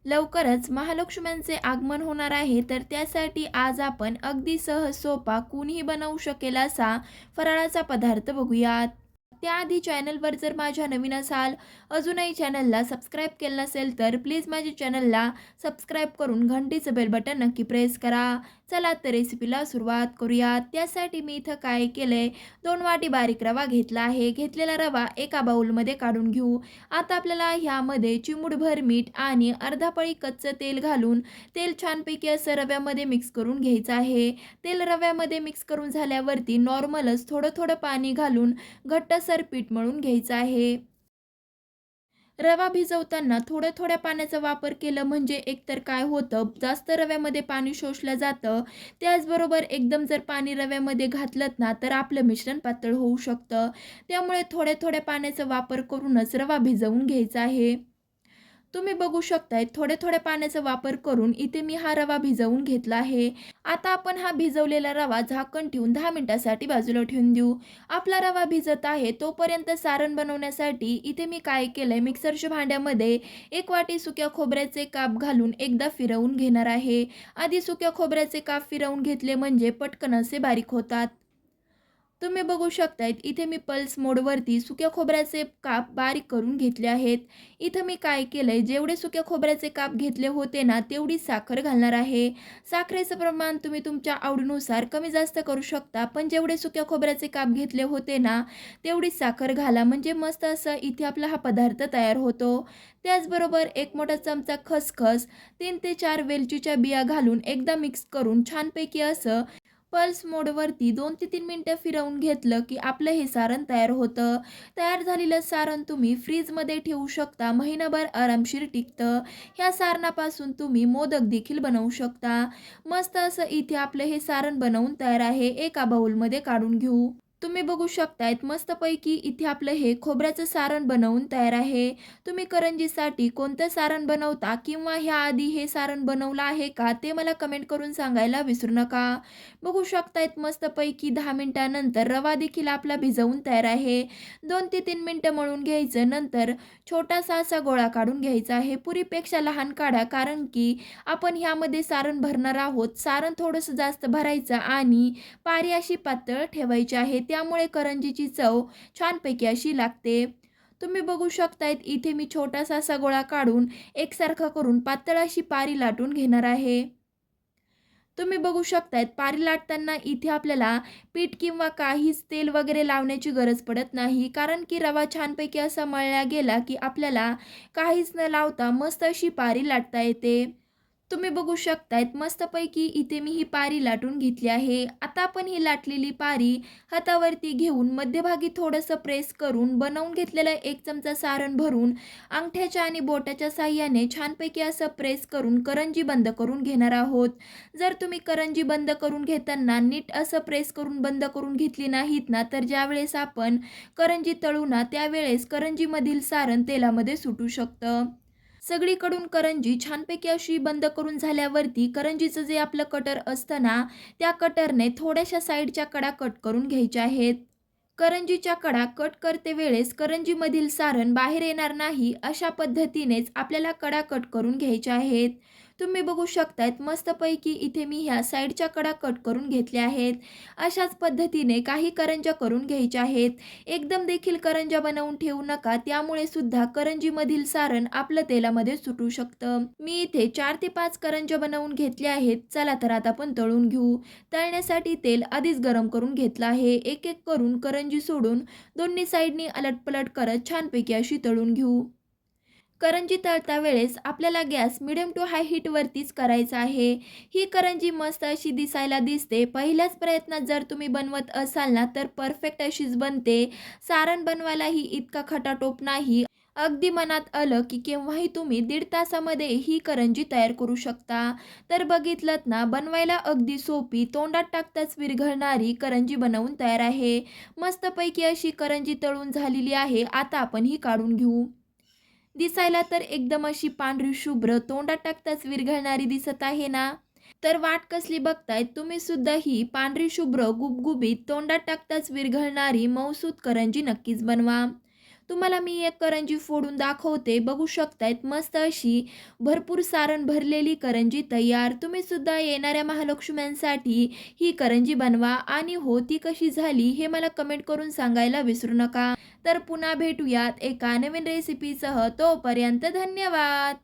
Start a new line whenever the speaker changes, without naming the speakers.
लवकरच महालक्ष्म्यांचे आगमन होणार आहे, तर त्यासाठी आज आपण अगदी सहज सोपा कुणीही बनवू शकेल असा फराळाचा पदार्थ बघूयात. त्याआधी चॅनलवर जर माझ्या नवीन असाल, अजूनही चॅनलला सबस्क्राईब केलं नसेल, तर प्लीज माझ्या चॅनलला सबस्क्राईब करून घंटीचं बेल बटन नक्की प्रेस करा. चला तर रेसिपीला सुरुवात करूयात. त्यासाठी मी इथं काय केलंय, 2 वाटी बारीक रवा घेतला आहे. घेतलेला रवा एका बाउलमध्ये काढून घेऊ. आता आपल्याला ह्यामध्ये चिमूटभर मीठ आणि अर्धा पळी कच्चं तेल घालून तेल छानपैकी असं रव्यामध्ये मिक्स करून घ्यायचं आहे. तेल रव्यामध्ये मिक्स करून झाल्यावरती नॉर्मलच थोडं थोडं पाणी घालून घट्टसर पीठ मळून घ्यायचं आहे. रवा भिजवताना थोड्या थोड्या पाण्याचा वापर केला म्हणजे एकतर काय होतं, जास्त रव्यामध्ये पाणी शोषलं जातं. त्याचबरोबर एकदम जर पाणी रव्यामध्ये घातलं ना, तर आपलं मिश्रण पातळ होऊ शकतं. त्यामुळे थोड्या थोड्या पाण्याचा वापर करूनच रवा भिजवून घ्यायचा आहे. तुम्ही बघू शकताय थोड्या-थोड्या पाण्याचा वापर करून इथे मी हा रवा भिजवून घेतला आहे. आता आपण हा भिजवलेला रवा झाकण ठेवून 10 मिनिटासाठी बाजूला ठेवून देऊ. आपला रवा भिजत आहे तोपर्यंत सारण बनवण्यासाठी इथे मी काय केलंय, मिक्सरच्या भांड्यामध्ये 1 वाटी सुक्या खोबऱ्याचे काप घालून एकदा फिरवून घेणार आहे. आधी सुक्या खोबऱ्याचे काप फिरवून घेतले म्हणजे पटकन असे बारीक होतात. तुम्ही बघू शकतायत इथे मी पल्स मोडवरती सुक्या खोबऱ्याचे काप बारीक करून घेतले आहेत. इथं मी काय केलंय, जेवढे सुक्या खोबऱ्याचे काप घेतले होते ना, तेवढी साखर घालणार आहे. साखरेचं प्रमाण तुम्ही तुमच्या आवडीनुसार कमी जास्त करू शकता, पण जेवढे सुक्या खोबऱ्याचे काप घेतले होते ना, तेवढीच साखर घाला म्हणजे मस्त असं इथे आपला हा पदार्थ तयार होतो. त्याचबरोबर 1 मोठा चमचा खसखस, 3 ते 4 वेलचीच्या बिया घालून एकदा मिक्स करून छानपैकी असं पल्स मोडवरती 2 ते 3 मिनिटं फिरवून घेतलं की आपलं हे सारण तयार होतं. तयार झालेलं सारण तुम्ही फ्रीजमध्ये ठेवू शकता. महिनाभर आरामशीर टिकतं. ह्या सारणापासून तुम्ही मोदक देखील बनवू शकता. मस्त असं इथे आपलं हे सारण बनवून तयार आहे. एका बाउलमध्ये काढून घेऊ. तुम्ही बघू शकतायत मस्तपैकी इथे आपलं हे खोबऱ्याचं सारण बनवून तयार आहे. तुम्ही करंजीसाठी कोणतं सारण बनवता किंवा ह्याआधी हे सारण बनवलं आहे का, ते मला कमेंट करून सांगायला विसरू नका. बघू शकतायत मस्तपैकी 10 मिनिटानंतर रवा देखील आपला भिजवून तयार आहे. 2 ते 3 मिनिटं मळून घ्यायचं. नंतर छोटासा असा गोळा काढून घ्यायचा आहे. पुरीपेक्षा लहान काढा, कारण की आपण ह्यामध्ये सारण भरणार आहोत. सारण थोडंसं जास्त भरायचं आणि पारी अशी पातळ ठेवायची आहे. त्यामुळे करंजीची चव छानपैकी अशी लागते. तुम्ही बघू शकतायत इथे मी छोटासा असा गोळा काढून एकसारखा करून पातळ अशी पारी लाटून घेणार आहे. तुम्ही बघू शकतायत पारी लाटताना इथे आपल्याला पीठ किंवा काहीच तेल वगैरे लावण्याची गरज पडत नाही. कारण की रवा छानपैकी असा मळला गेला की आपल्याला काहीच न लावता मस्त अशी पारी लाटता येते. तुम्ही बघू शकतायत मस्तपैकी इथे मी ही पारी लाटून घेतली आहे. आता आपण ही लाटलेली पारी हातावरती घेऊन मध्यभागी थोडंसं प्रेस करून बनवून घेतलेलं 1 चमचा सारण भरून अंगठ्याच्या आणि बोटाच्या साहाय्याने छानपैकी असं प्रेस करून करंजी बंद करून घेणार आहोत. जर तुम्ही करंजी बंद करून घेताना नीट असं प्रेस करून बंद करून घेतली नाहीत ना, तर ज्यावेळेस आपण करंजी तळू ना, त्यावेळेस करंजीमधील सारण तेलामध्ये सुटू शकतं. सगळीकडून करंजी छानपैकी अशी बंद करून झाल्यावरती करंजीचं जे आपलं कटर असतं ना, त्या कटरने थोड्याशा साईडच्या कडा कट करून घ्यायच्या आहेत. करंजीच्या कडा कट करते वेळेस करंजीमधील सारण बाहेर येणार नाही, अशा पद्धतीनेच आपल्याला कडा कट करून घ्यायच्या आहेत. तुम्ही बघू शकतायत मस्तपैकी इथे मी ह्या साईडच्या कडा कट करून घेतल्या आहेत. अशाच पद्धतीने काही करंज्या करून घ्यायच्या आहेत. एकदम देखील करंज्या बनवून ठेवू नका, त्यामुळे सुद्धा करंजीमधील सारण आपलं तेलामध्ये सुटू शकतं. मी इथे 4 ते 5 करंज्या बनवून घेतल्या आहेत. चला तर आता आपण तळून घेऊ. तळण्यासाठी तेल आधीच गरम करून घेतलं आहे. एक-एक करून करंजी सोडून दोन्ही साईडनी अलटपलट करत छानपैकी अशी तळून घेऊ. करंजी तळता वेळेस आपल्याला गॅस मिडियम टू हाय हीटवरतीच करायचा आहे. ही करंजी मस्त अशी दिसायला दिसते. पहिल्याच प्रयत्नात जर तुम्ही बनवत असाल ना, तर परफेक्ट अशीच बनते. सारण बनवायलाही इतका खटाटोप नाही. अगदी मनात आलं की केव्हाही तुम्ही 1.5 तासामध्ये ही करंजी तयार करू शकता. तर बघितलत ना, बनवायला अगदी सोपी, तोंडात टाकताच विरघळणारी करंजी बनवून तयार आहे. मस्तपैकी अशी करंजी तळून झालेली आहे. आता आपण ही काढून घेऊ. दिसायला तर एकदम अशी पांढरी शुभ्र, तोंडात टाकताच विरघळणारी दिसत आहे ना? तर वाट कसली बघताय? तुम्ही सुद्धा ही पांढरी शुभ्र, गुबगुबीत, तोंडात टाकताच विरघळणारी मऊसूत करंजी नक्कीच बनवा. तुम्हाला मी एक करंजी फोडून दाखवते. बघू शकतायत मस्त अशी भरपूर सारण भरलेली करंजी तयार. तुम्ही सुद्धा येणाऱ्या महालक्ष्म्यांसाठी ही करंजी बनवा आणि हो ती कशी झाली हे मला कमेंट करून सांगायला विसरू नका. तर पुन्हा भेटूयात एका नवीन रेसिपीसह. तोपर्यंत धन्यवाद.